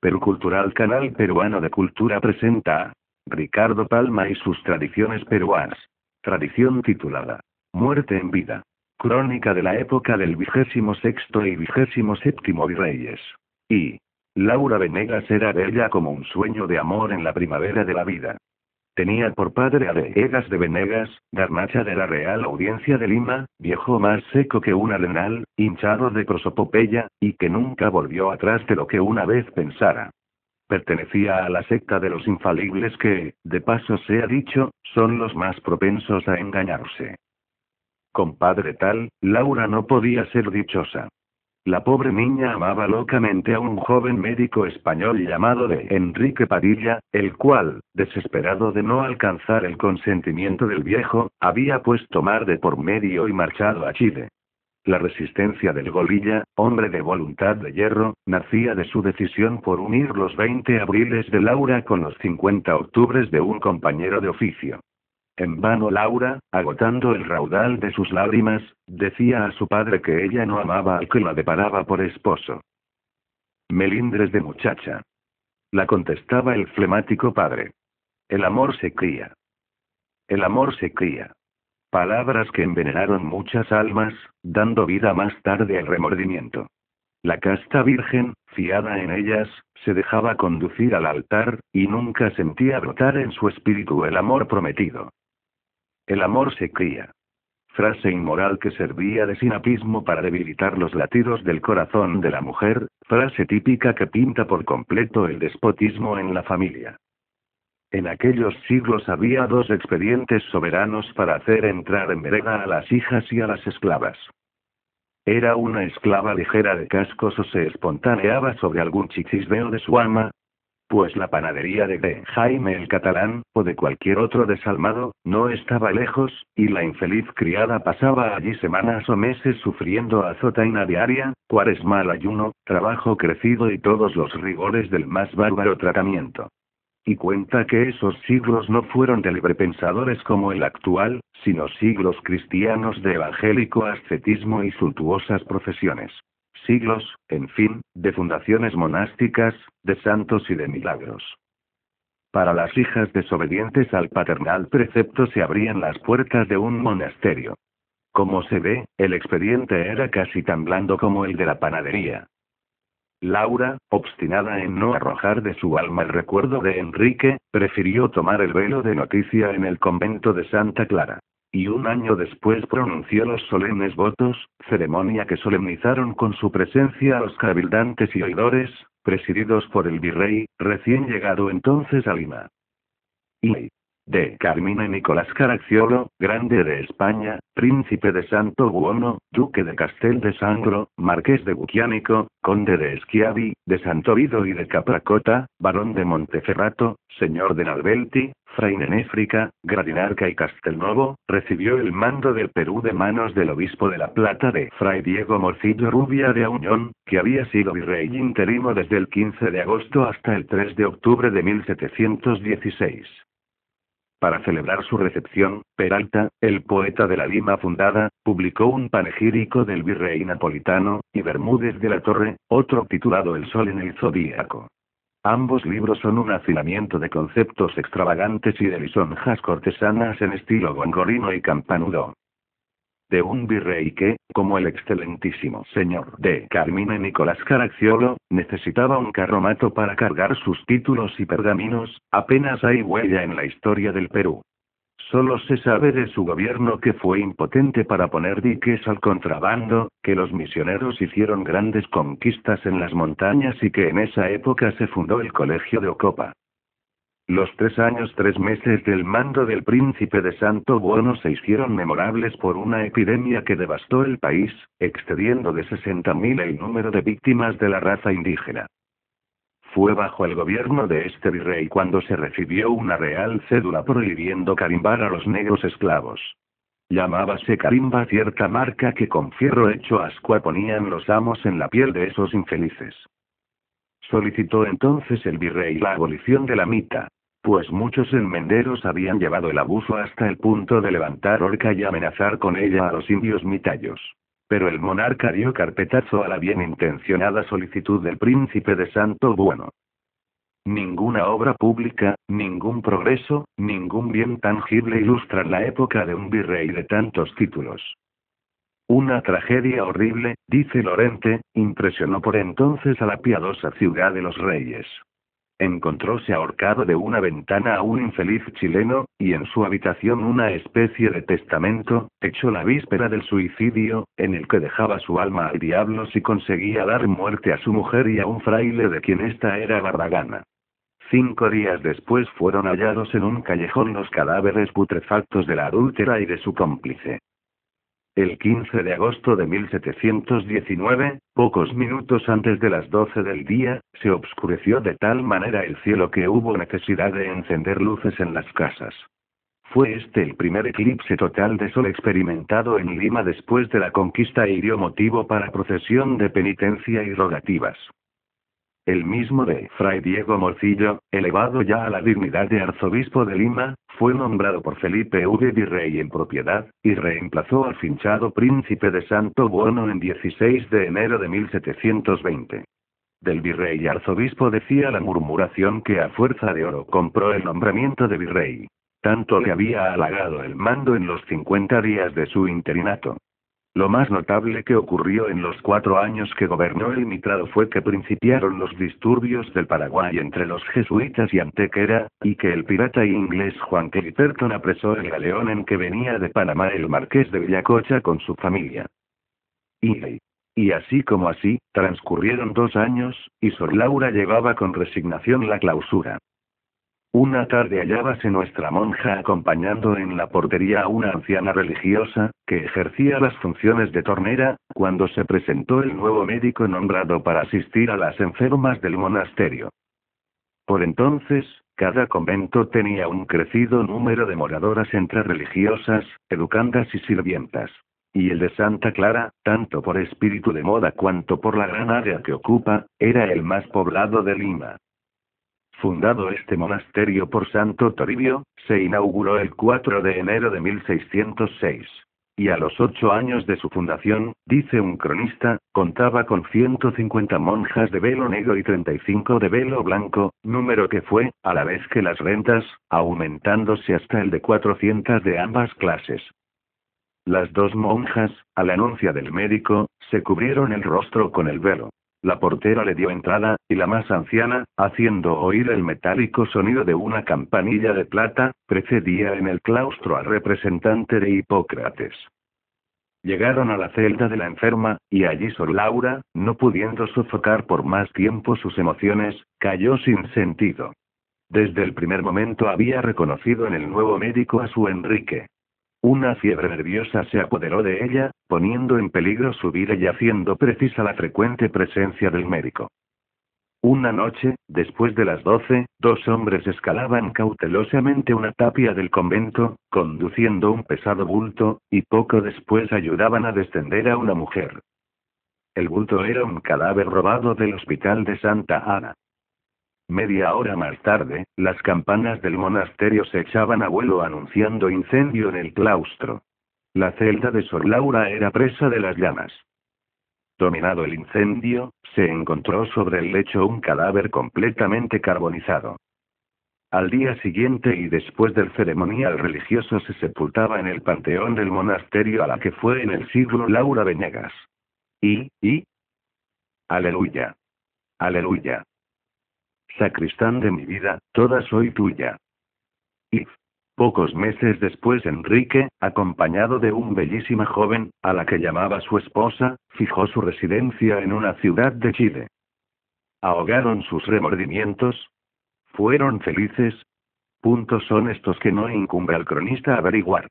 Perú Cultural, Canal Peruano de Cultura presenta a Ricardo Palma y sus tradiciones peruanas. Tradición titulada Muerte en vida. Crónica de la época del 26º y 27º virreyes. Y Laura Venegas era bella como un sueño de amor en la primavera de la vida. Tenía por padre a Venegas de Venegas, garnacha de la Real Audiencia de Lima, viejo más seco que un arenal, hinchado de prosopopeya, y que nunca volvió atrás de lo que una vez pensara. Pertenecía a la secta de los infalibles que, de paso sea dicho, son los más propensos a engañarse. Con padre tal, Laura no podía ser dichosa. La pobre niña amaba locamente a un joven médico español llamado de Enrique Padilla, el cual, desesperado de no alcanzar el consentimiento del viejo, había puesto mar de por medio y marchado a Chile. La resistencia del Golilla, hombre de voluntad de hierro, nacía de su decisión por unir los 20 abriles de Laura con los 50 octubres de un compañero de oficio. En vano Laura, agotando el raudal de sus lágrimas, decía a su padre que ella no amaba al que la deparaba por esposo. Melindres de muchacha. La contestaba el flemático padre. El amor se cría. El amor se cría. Palabras que envenenaron muchas almas, dando vida más tarde al remordimiento. La casta virgen, fiada en ellas, se dejaba conducir al altar, y nunca sentía brotar en su espíritu el amor prometido. El amor se cría. Frase inmoral que servía de sinapismo para debilitar los latidos del corazón de la mujer, frase típica que pinta por completo el despotismo en la familia. En aquellos siglos había dos expedientes soberanos para hacer entrar en vereda a las hijas y a las esclavas. Era una esclava ligera de cascos o se espontaneaba sobre algún chichisbeo de su ama, pues la panadería de Jaime el Catalán, o de cualquier otro desalmado, no estaba lejos, y la infeliz criada pasaba allí semanas o meses sufriendo azotaina diaria, cuaresmal ayuno, trabajo crecido y todos los rigores del más bárbaro tratamiento. Y cuenta que esos siglos no fueron de librepensadores como el actual, sino siglos cristianos de evangélico ascetismo y suntuosas profesiones. Siglos, en fin, de fundaciones monásticas, de santos y de milagros. Para las hijas desobedientes al paternal precepto se abrían las puertas de un monasterio. Como se ve, el expediente era casi tan blando como el de la panadería. Laura, obstinada en no arrojar de su alma el recuerdo de Enrique, prefirió tomar el velo de noticia en el convento de Santa Clara. Y un año después pronunció los solemnes votos, ceremonia que solemnizaron con su presencia a los cabildantes y oidores, presididos por el virrey, recién llegado entonces a Lima. Y de Carmine Nicolás Caracciolo, grande de España, príncipe de Santo Buono, duque de Castel de Sangro, marqués de Buchiánico, conde de Schiavi, de Santo Vido y de Capracota, barón de Monteferrato, señor de Nalbelti, fray Nenéfrica, Gradinarca y Castelnuovo, recibió el mando del Perú de manos del obispo de La Plata de fray Diego Morcillo Rubia de Auñón, que había sido virrey interino desde el 15 de agosto hasta el 3 de octubre de 1716. Para celebrar su recepción, Peralta, el poeta de la Lima fundada, publicó un panegírico del virrey napolitano, y Bermúdez de la Torre, otro titulado El Sol en el Zodíaco. Ambos libros son un hacinamiento de conceptos extravagantes y de lisonjas cortesanas en estilo gongorino y campanudo. De un virrey que, como el excelentísimo señor de Carmine Nicolás Caracciolo, necesitaba un carromato para cargar sus títulos y pergaminos, apenas hay huella en la historia del Perú. Solo se sabe de su gobierno que fue impotente para poner diques al contrabando, que los misioneros hicieron grandes conquistas en las montañas y que en esa época se fundó el Colegio de Ocopa. Los 3 años 3 meses del mando del príncipe de Santo Buono se hicieron memorables por una epidemia que devastó el país, excediendo de 60.000 el número de víctimas de la raza indígena. Fue bajo el gobierno de este virrey cuando se recibió una real cédula prohibiendo carimbar a los negros esclavos. Llamábase carimba cierta marca que con fierro hecho ascua ponían los amos en la piel de esos infelices. Solicitó entonces el virrey la abolición de la mita, pues muchos enmenderos habían llevado el abuso hasta el punto de levantar horca y amenazar con ella a los indios mitayos. Pero el monarca dio carpetazo a la bien intencionada solicitud del príncipe de Santo Buono. Ninguna obra pública, ningún progreso, ningún bien tangible ilustran la época de un virrey de tantos títulos. Una tragedia horrible, dice Lorente, impresionó por entonces a la piadosa ciudad de los reyes. Encontróse ahorcado de una ventana a un infeliz chileno, y en su habitación una especie de testamento, hecho la víspera del suicidio, en el que dejaba su alma al diablo si conseguía dar muerte a su mujer y a un fraile de quien ésta era barragana. 5 días después fueron hallados en un callejón los cadáveres putrefactos de la adúltera y de su cómplice. El 15 de agosto de 1719, pocos minutos antes de las 12 del día, se obscureció de tal manera el cielo que hubo necesidad de encender luces en las casas. Fue este el primer eclipse total de sol experimentado en Lima después de la conquista y dio motivo para procesión de penitencia y rogativas. El mismo de Fray Diego Morcillo, elevado ya a la dignidad de arzobispo de Lima, fue nombrado por Felipe V virrey en propiedad, y reemplazó al finchado príncipe de Santo Buono en 16 de enero de 1720. Del virrey y arzobispo decía la murmuración que a fuerza de oro compró el nombramiento de virrey. Tanto le había halagado el mando en los 50 días de su interinato. Lo más notable que ocurrió en los 4 años que gobernó el mitrado fue que principiaron los disturbios del Paraguay entre los jesuitas y Antequera, y que el pirata inglés Juan Clipperton apresó el galeón en que venía de Panamá el marqués de Villacocha con su familia. Y así como así, transcurrieron 2 años, y Sor Laura llevaba con resignación la clausura. Una tarde hallábase nuestra monja acompañando en la portería a una anciana religiosa, que ejercía las funciones de tornera, cuando se presentó el nuevo médico nombrado para asistir a las enfermas del monasterio. Por entonces, cada convento tenía un crecido número de moradoras entre religiosas, educandas y sirvientas. Y el de Santa Clara, tanto por espíritu de moda cuanto por la gran área que ocupa, era el más poblado de Lima. Fundado este monasterio por Santo Toribio, se inauguró el 4 de enero de 1606. Y a los 8 años de su fundación, dice un cronista, contaba con 150 monjas de velo negro y 35 de velo blanco, número que fue, a la vez que las rentas, aumentándose hasta el de 400 de ambas clases. Las 2 monjas, al anuncio del médico, se cubrieron el rostro con el velo. La portera le dio entrada, y la más anciana, haciendo oír el metálico sonido de una campanilla de plata, precedía en el claustro al representante de Hipócrates. Llegaron a la celda de la enferma, y allí Sor Laura, no pudiendo sofocar por más tiempo sus emociones, cayó sin sentido. Desde el primer momento había reconocido en el nuevo médico a su Enrique. Una fiebre nerviosa se apoderó de ella, poniendo en peligro su vida y haciendo precisa la frecuente presencia del médico. Una noche, después de las 12, 2 hombres escalaban cautelosamente una tapia del convento, conduciendo un pesado bulto, y poco después ayudaban a descender a una mujer. El bulto era un cadáver robado del hospital de Santa Ana. Media hora más tarde, las campanas del monasterio se echaban a vuelo anunciando incendio en el claustro. La celda de Sor Laura era presa de las llamas. Dominado el incendio, se encontró sobre el lecho un cadáver completamente carbonizado. Al día siguiente y después del ceremonial religioso se sepultaba en el panteón del monasterio a la que fue en el siglo Laura Venegas. Aleluya. Aleluya. Sacristán de mi vida, toda soy tuya. Y pocos meses después Enrique, acompañado de una bellísima joven, a la que llamaba su esposa, fijó su residencia en una ciudad de Chile. ¿Ahogaron sus remordimientos? ¿Fueron felices? Puntos son estos que no incumbe al cronista averiguar.